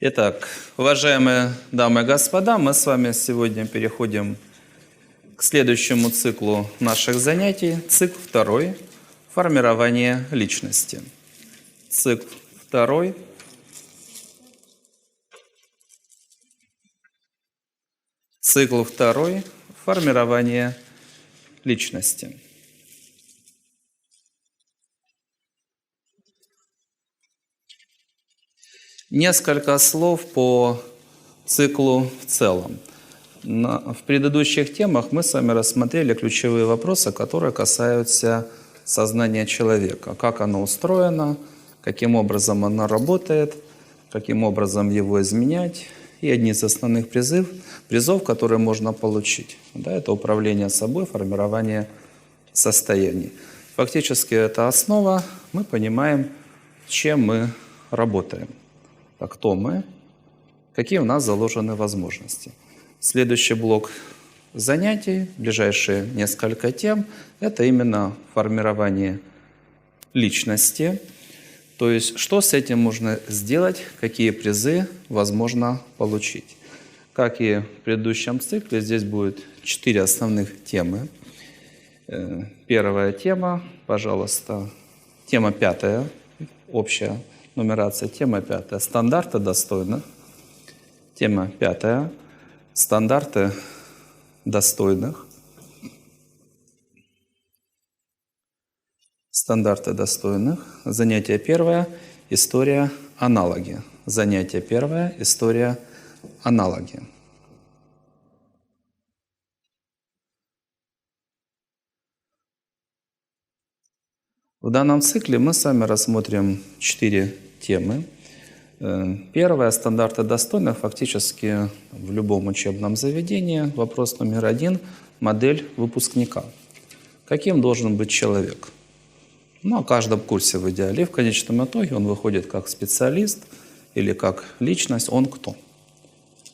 Итак, уважаемые дамы и господа, мы с вами сегодня переходим к следующему циклу наших занятий. Цикл второй – формирование личности. Цикл второй – формирование личности. Несколько слов по циклу в целом. В предыдущих темах мы с вами рассмотрели ключевые вопросы, которые касаются сознания человека. Как оно устроено, каким образом оно работает, каким образом его изменять. И одни из основных призов, которые можно получить. Это управление собой, формирование состояний. Фактически это основа. Мы понимаем, с чем мы работаем. Кто мы, какие у нас заложены возможности. Следующий блок занятий, ближайшие несколько тем, это именно формирование личности. То есть, что с этим можно сделать, какие призы возможно получить. Как и в предыдущем цикле, здесь будет 4 основных темы. Первая тема, пожалуйста, тема 5, общая нумерация, тема 5. Стандарты достойных. Тема 5. Стандарты достойных. Стандарты достойных. Занятие 1. История аналоги. Занятие 1. История аналоги. В данном цикле мы с вами рассмотрим 4 темы. Первая – стандарты достойных. Фактически в любом учебном заведении вопрос номер 1 – модель выпускника. Каким должен быть человек? На каждом курсе в идеале. В конечном итоге он выходит как специалист или как личность. Он кто?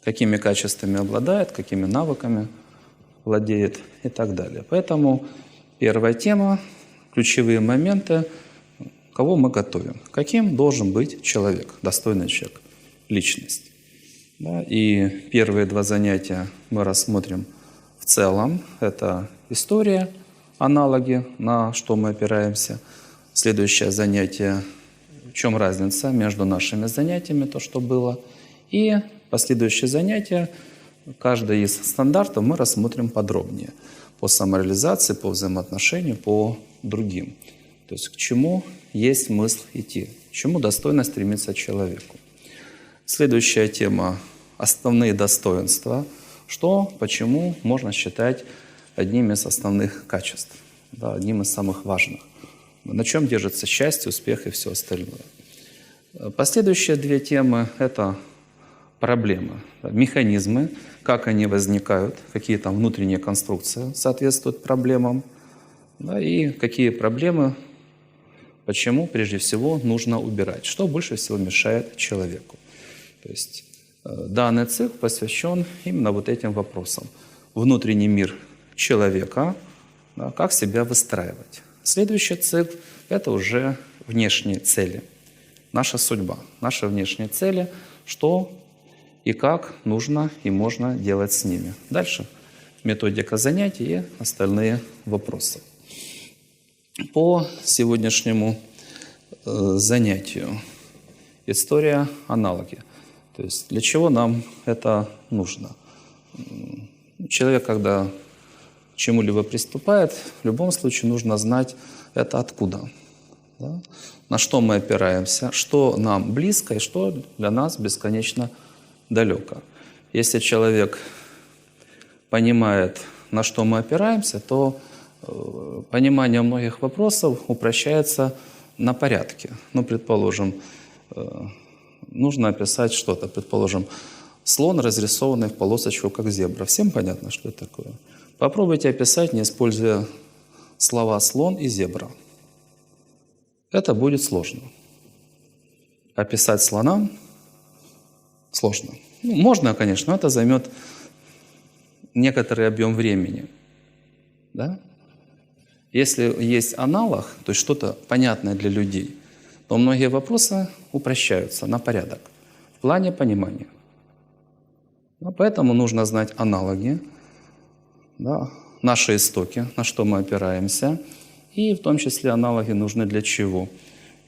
Какими качествами обладает, какими навыками владеет и так далее. Поэтому первая тема – ключевые моменты, кого мы готовим. Каким должен быть человек, достойный человек, личность. И первые 2 занятия мы рассмотрим в целом. Это история, аналоги, на что мы опираемся. Следующее занятие, в чем разница между нашими занятиями, то, что было. И последующие занятия, каждый из стандартов мы рассмотрим подробнее. По самореализации, по взаимоотношению, по другим. То есть к чему есть смысл идти, к чему достойно стремиться человеку. Следующая тема – основные достоинства. Что, почему можно считать одним из основных качеств, одним из самых важных. На чем держится счастье, успех и все остальное. Последующие 2 темы – это проблемы, механизмы, как они возникают, какие там внутренние конструкции соответствуют проблемам, и какие проблемы, почему прежде всего нужно убирать, что больше всего мешает человеку. То есть данный цикл посвящен именно вот этим вопросам. Внутренний мир человека, как себя выстраивать. Следующий цикл – это уже внешние цели, наша судьба, наши внешние цели, что и как нужно и можно делать с ними. Дальше методика занятий и остальные вопросы. По сегодняшнему занятию история аналоги. То есть для чего нам это нужно? Человек, когда к чему-либо приступает, в любом случае нужно знать, это откуда, на что мы опираемся, что нам близко и что для нас бесконечно далеко. Если человек понимает, на что мы опираемся, то понимание многих вопросов упрощается на порядке. Предположим, нужно описать что-то. Предположим, слон, разрисованный в полосочку, как зебра. Всем понятно, что это такое? Попробуйте описать, не используя слова «слон» и «зебра». Это будет сложно. Описать слона сложно. Можно, конечно, но это займет некоторый объем времени. Если есть аналог, то есть что-то понятное для людей, то многие вопросы упрощаются на порядок. В плане понимания. Поэтому нужно знать аналоги, да, наши истоки, на что мы опираемся, и в том числе аналоги нужны для чего?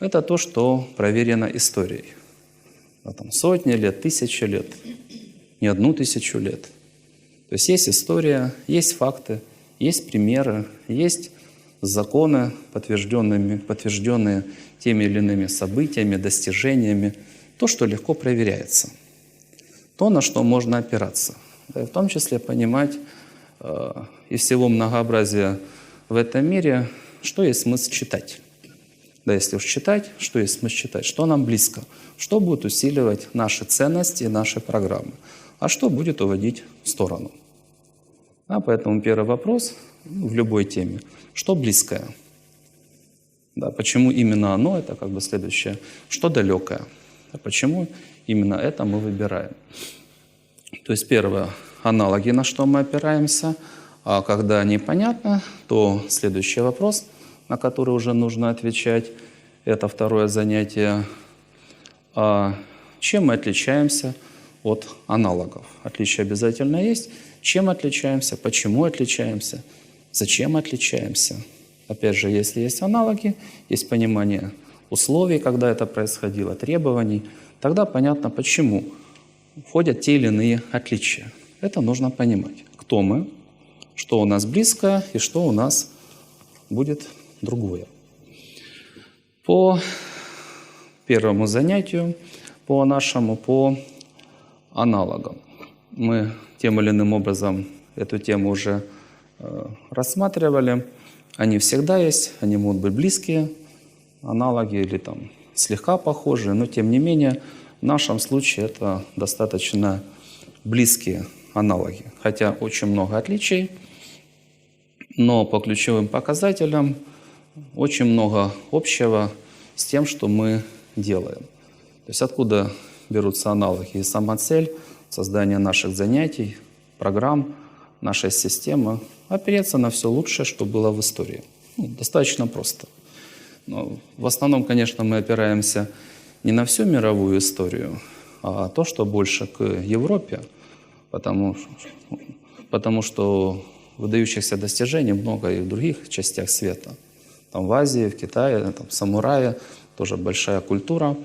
Это то, что проверено историей. Да, там, сотни лет, тысячи лет, не 1000 лет. То есть есть история, есть факты, есть примеры, есть законы, подтвержденные теми или иными событиями, достижениями, то, что легко проверяется, то, на что можно опираться. Да, и в том числе понимать из всего многообразия в этом мире, что есть смысл читать. Да, если уж читать, что есть смысл читать, что нам близко, что будет усиливать наши ценности и наши программы, а что будет уводить в сторону. Да, поэтому первый вопрос в любой теме. Что близкое? Да, почему именно оно? Это как бы следующее. Что далекое? А почему именно это мы выбираем? То есть первое – аналоги, на что мы опираемся. А когда непонятно, то следующий вопрос, на который уже нужно отвечать, это второе занятие. Чем мы отличаемся от аналогов? Отличие обязательно есть. Чем отличаемся? Почему отличаемся? Зачем отличаемся? Опять же, если есть аналоги, есть понимание условий, когда это происходило, требований, тогда понятно, почему входят те или иные отличия. Это нужно понимать. Кто мы, что у нас близкое и что у нас будет другое. По первому занятию, по аналогам. Мы тем или иным образом эту тему уже рассматривали. Они всегда есть, они могут быть близкие, аналоги или там слегка похожие, но тем не менее в нашем случае это достаточно близкие аналоги. Хотя очень много отличий, но по ключевым показателям очень много общего с тем, что мы делаем. То есть откуда берутся аналоги и сама цель создания наших занятий, программ, нашей системы – опереться на все лучшее, что было в истории. Достаточно просто. Но в основном, конечно, мы опираемся не на всю мировую историю, а то, что больше к Европе, потому что выдающихся достижений много и в других частях света. Там в Азии, в Китае, там самураи, тоже большая культура.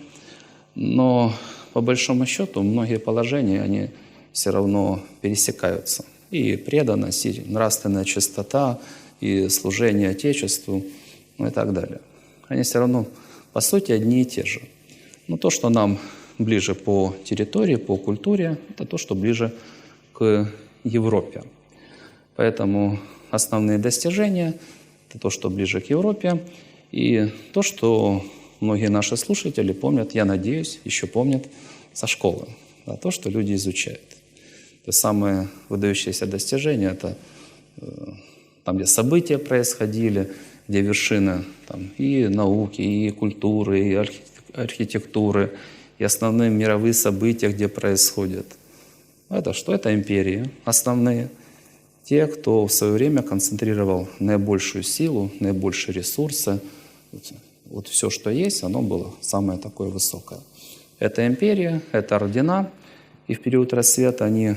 Но по большому счету многие положения, они все равно пересекаются. И преданность, и нравственная чистота, и служение Отечеству, и так далее. Они все равно, по сути, одни и те же. Но то, что нам ближе по территории, по культуре, это то, что ближе к Европе. Поэтому основные достижения – это то, что ближе к Европе, и то, что многие наши слушатели помнят, я надеюсь, еще помнят со школы. Да, то, что люди изучают. То есть самые выдающиеся достижения – это там, где события происходили, где вершины там, и науки, и культуры, и архитектуры, и основные мировые события, где происходят. Это что? Это империи основные. Те, кто в свое время концентрировал наибольшую силу, наибольшие ресурсы. Вот все, что есть, оно было самое такое высокое. Это империя, это ордена. И в период рассвета они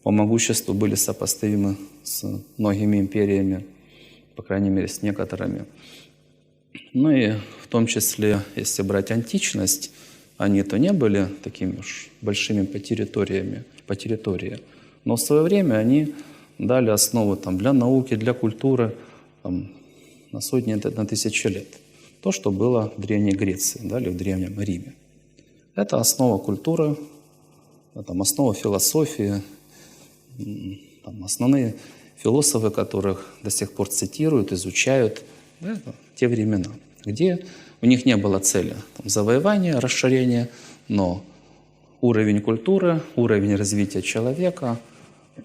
по могуществу были сопоставимы с многими империями, по крайней мере, с некоторыми. Ну и в том числе, если брать античность, они-то не были такими уж большими по территории. Но в свое время они дали основу там, для науки, для культуры там, на сотни, на тысячи лет. То, что было в Древней Греции, да, или в Древнем Риме. Это основа культуры, там, основа философии, там, основные философы, которых до сих пор цитируют, изучают, да, те времена, где у них не было цели там, завоевания, расширения, но уровень культуры, уровень развития человека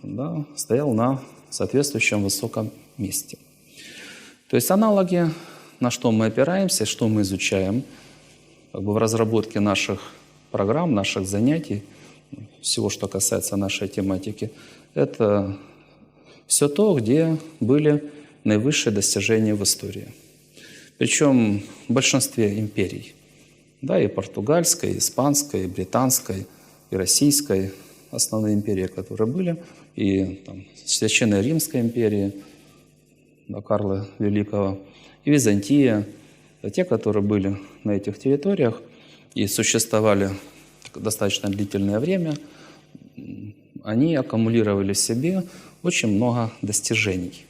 да, стоял на соответствующем высоком месте. То есть аналоги, на что мы опираемся, что мы изучаем как бы в разработке наших программ, наших занятий, всего, что касается нашей тематики, это все то, где были наивысшие достижения в истории. Причем в большинстве империй. Да, и португальской, и испанской, и британской, и российской, основные империи, которые были, и там, Священной Римской империи, да, Карла Великого, и Византия, те, которые были на этих территориях и существовали достаточно длительное время, они аккумулировали в себе очень много достижений,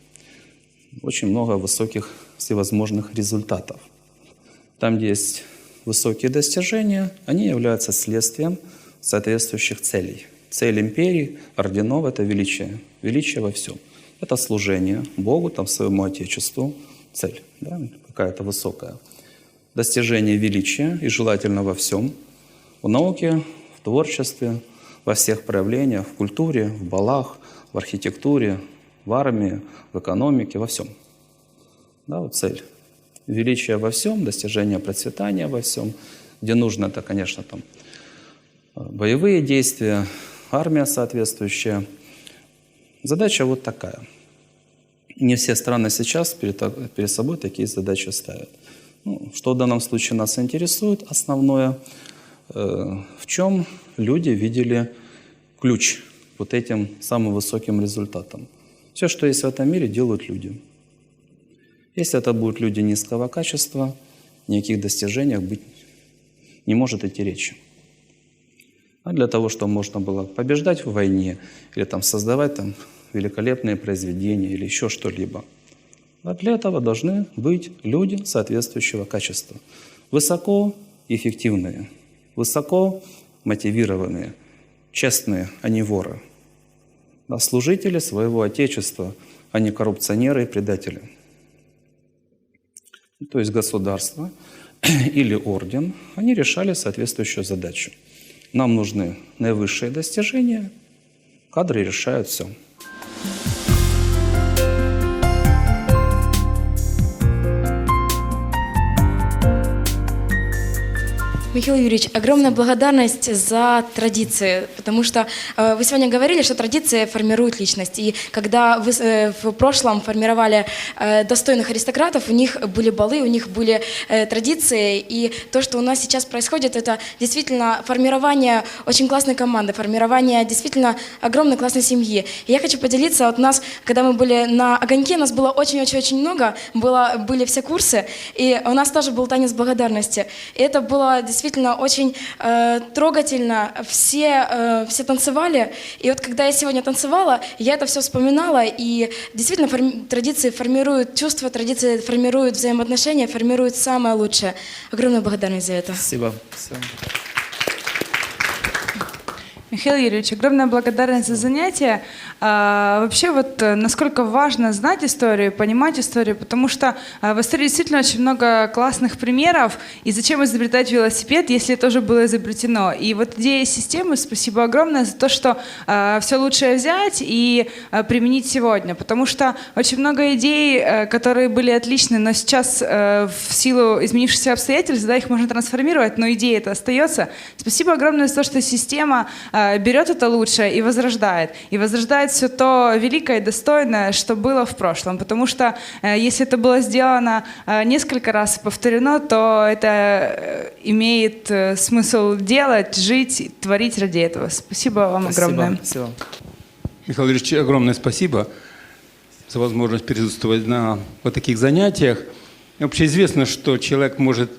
очень много высоких всевозможных результатов. Там, где есть высокие достижения, они являются следствием соответствующих целей. Цель империи, орденов – это величие. Величие во всем. Это служение Богу, там, своему Отечеству. Цель, да, какая-то высокая. Достижение величия, и желательно во всем. В науке, в творчестве, во всех проявлениях, в культуре, в балах, в архитектуре, в армии, в экономике, во всем. Да, вот цель. Величие во всем, достижение процветания во всем. Где нужно, это, конечно, там, боевые действия, армия соответствующая. Задача вот такая. Не все страны сейчас перед собой такие задачи ставят. Ну, что в данном случае нас интересует, основное, в чем люди видели ключ к вот этим самым высоким результатам. Все, что есть в этом мире, делают люди. Если это будут люди низкого качества, никаких достижений быть не может идти речи. А для того, чтобы можно было побеждать в войне или там, создавать там, великолепные произведения или еще что-либо, а для этого должны быть люди соответствующего качества. Высокоэффективные, высоко мотивированные, честные, а не воры. Да, служители своего Отечества, а не коррупционеры и предатели. То есть государство или орден, они решали соответствующую задачу. Нам нужны наивысшие достижения, кадры решают все. Михаил Юрьевич, огромная благодарность за традиции, потому что вы сегодня говорили, что традиции формируют личность. И когда вы в прошлом формировали достойных аристократов, у них были балы, у них были традиции. И то, что у нас сейчас происходит, это действительно формирование очень классной команды, формирование действительно огромной классной семьи. И я хочу поделиться, от нас, когда мы были на «Огоньке», нас было очень-очень-очень много, были все курсы, и у нас тоже был танец благодарности. И это было действительно очень трогательно, все танцевали, и вот когда я сегодня танцевала, я это все вспоминала, и действительно традиции формируют чувства, традиции формируют взаимоотношения, формируют самое лучшее. Огромная благодарность за это. Спасибо. Михаил Юрьевич, огромная благодарность за занятие. Вообще, вот насколько важно знать историю, понимать историю, потому что в истории действительно очень много классных примеров. И зачем изобретать велосипед, если это уже было изобретено? И вот идея системы, спасибо огромное за то, что все лучшее взять и применить сегодня. Потому что очень много идей, которые были отличны, но сейчас в силу изменившихся обстоятельств, да, их можно трансформировать, но идея это остается. Спасибо огромное за то, что система берет это лучшее и возрождает. И возрождает все то великое и достойное, что было в прошлом. Потому что если это было сделано несколько раз и повторено, то это имеет смысл делать, жить, творить ради этого. Спасибо вам огромное. Спасибо. Михаил Юрьевич, огромное спасибо за возможность присутствовать на вот таких занятиях. Вообще известно, что человек может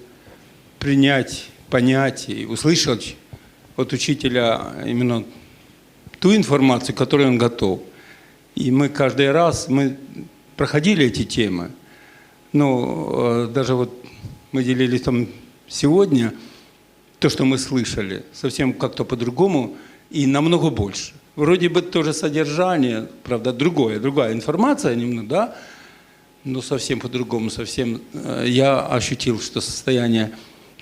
принять, понять и услышать от учителя именно ту информацию, к которой он готов. И мы каждый раз проходили эти темы. Но даже вот мы делились там сегодня, то, что мы слышали, совсем как-то по-другому и намного больше. Вроде бы то же содержание, правда, другая информация немного, да, но совсем по-другому, совсем я ощутил, что состояние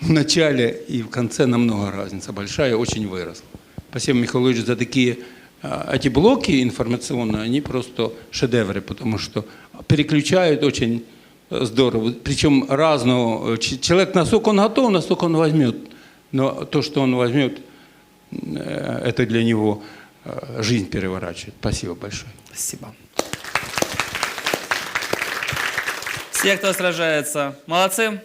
в начале и в конце намного разница большая, очень выросла. Спасибо, Михаил Ильич, за такие эти блоки информационные, они просто шедевры, потому что переключают очень здорово. Причем разного. Человек, насколько он готов, настолько он возьмет. Но то, что он возьмет, это для него жизнь переворачивает. Спасибо большое. Спасибо. Все, кто сражается, молодцы.